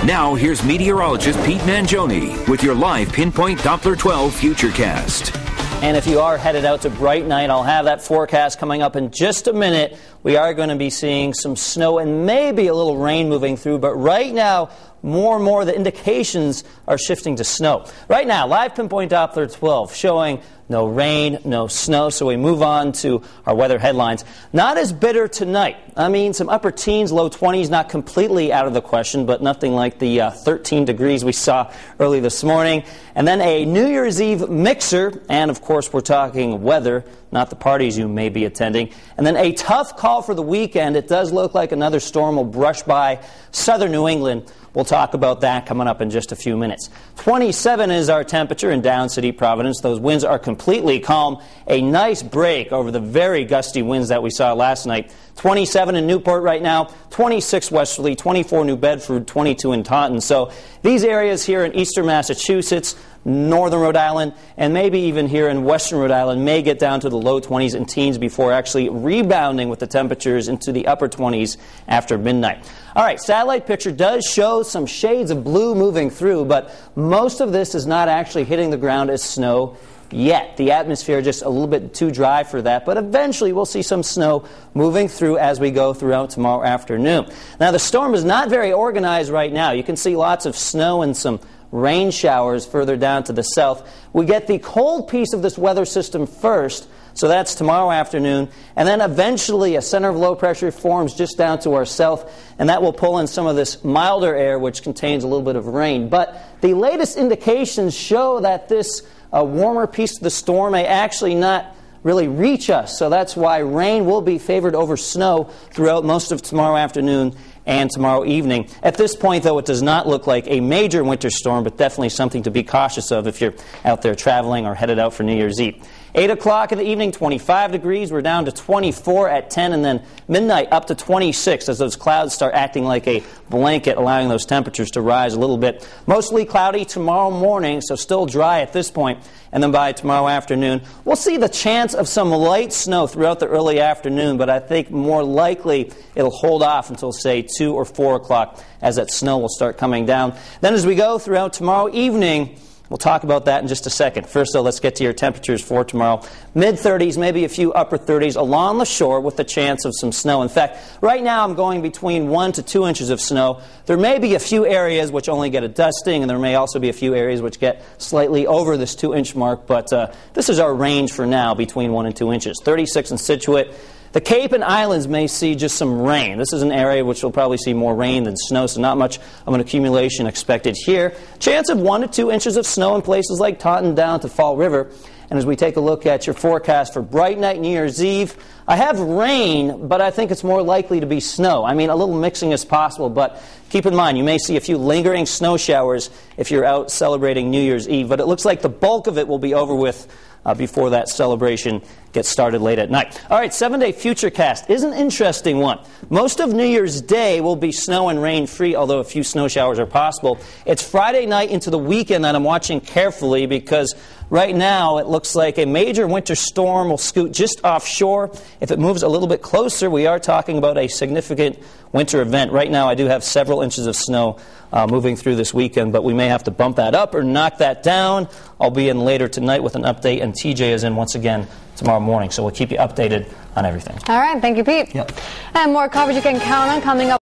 Now, here's meteorologist Pete Mangione with your live Pinpoint Doppler 12 Futurecast. And if you are headed out to Bright Night, I'll have that forecast coming up in just a minute. We are going to be seeing some snow and maybe a little rain moving through, but right now, more and more the indications are shifting to snow. Right now, live Pinpoint Doppler 12 showing no rain, no snow, so we move on to our weather headlines. Not as bitter tonight. I mean, some upper teens, low 20s, not completely out of the question, but nothing like the 13 degrees we saw early this morning. And then a New Year's Eve mixer, and of course we're talking weather, not the parties you may be attending. And then a tough call for the weekend. It does look like another storm will brush by southern New England. We'll talk about that coming up in just a few minutes. 27 is our temperature in Down City, Providence. Those winds are completely calm. A nice break over the very gusty winds that we saw last night. 27 in Newport right now, 26 Westerly, 24 New Bedford, 22 in Taunton. So these areas here in eastern Massachusetts, northern Rhode Island, and maybe even here in western Rhode Island may get down to the low 20s and teens before actually rebounding with the temperatures into the upper 20s after midnight. All right, satellite picture does show some shades of blue moving through, but most of this is not actually hitting the ground as snow yet. The atmosphere just a little bit too dry for that, but eventually we'll see some snow moving through as we go throughout tomorrow afternoon. Now, the storm is not very organized right now. You can see lots of snow and some rain showers further down to the south. We get the cold piece of this weather system first, so that's tomorrow afternoon, and then eventually a center of low pressure forms just down to our south, and that will pull in some of this milder air which contains a little bit of rain. But the latest indications show that this warmer piece of the storm may actually not really reach us, so that's why rain will be favored over snow throughout most of tomorrow afternoon and tomorrow evening. At this point, though, it does not look like a major winter storm, but definitely something to be cautious of if you're out there traveling or headed out for New Year's Eve. 8 o'clock in the evening, 25 degrees. We're down to 24 at 10, and then midnight up to 26 as those clouds start acting like a blanket, allowing those temperatures to rise a little bit. Mostly cloudy tomorrow morning, so still dry at this point. And then by tomorrow afternoon, we'll see the chance of some light snow throughout the early afternoon, but I think more likely it'll hold off until, say, 2 or 4 o'clock as that snow will start coming down. Then as we go throughout tomorrow evening, we'll talk about that in just a second. First, though, let's get to your temperatures for tomorrow. Mid-30s, maybe a few upper 30s along the shore with the chance of some snow. In fact, right now I'm going between 1 to 2 inches of snow. There may be a few areas which only get a dusting, and there may also be a few areas which get slightly over this 2-inch mark, but this is our range for now, between 1 and 2 inches. 36 in Scituate. The Cape and Islands may see just some rain. This is an area which will probably see more rain than snow, so not much of an accumulation expected here. Chance of 1 to 2 inches of snow in places like Taunton down to Fall River. And as we take a look at your forecast for Bright Night, New Year's Eve, I have rain, but I think it's more likely to be snow. I mean, a little mixing is possible, but keep in mind, you may see a few lingering snow showers if you're out celebrating New Year's Eve, but it looks like the bulk of it will be over with before that celebration gets started late at night. All right, 7-day Futurecast is an interesting one. Most of New Year's Day will be snow and rain free, although a few snow showers are possible. It's Friday night into the weekend that I'm watching carefully because right now it looks like a major winter storm will scoot just offshore. If it moves a little bit closer, we are talking about a significant winter event. Right now I do have several inches of snow moving through this weekend, but we may have to bump that up or knock that down. I'll be in later tonight with an update, and TJ is in once again tomorrow morning, so we'll keep you updated on everything. All right, thank you, Pete. Yep. And more coverage you can count on coming up.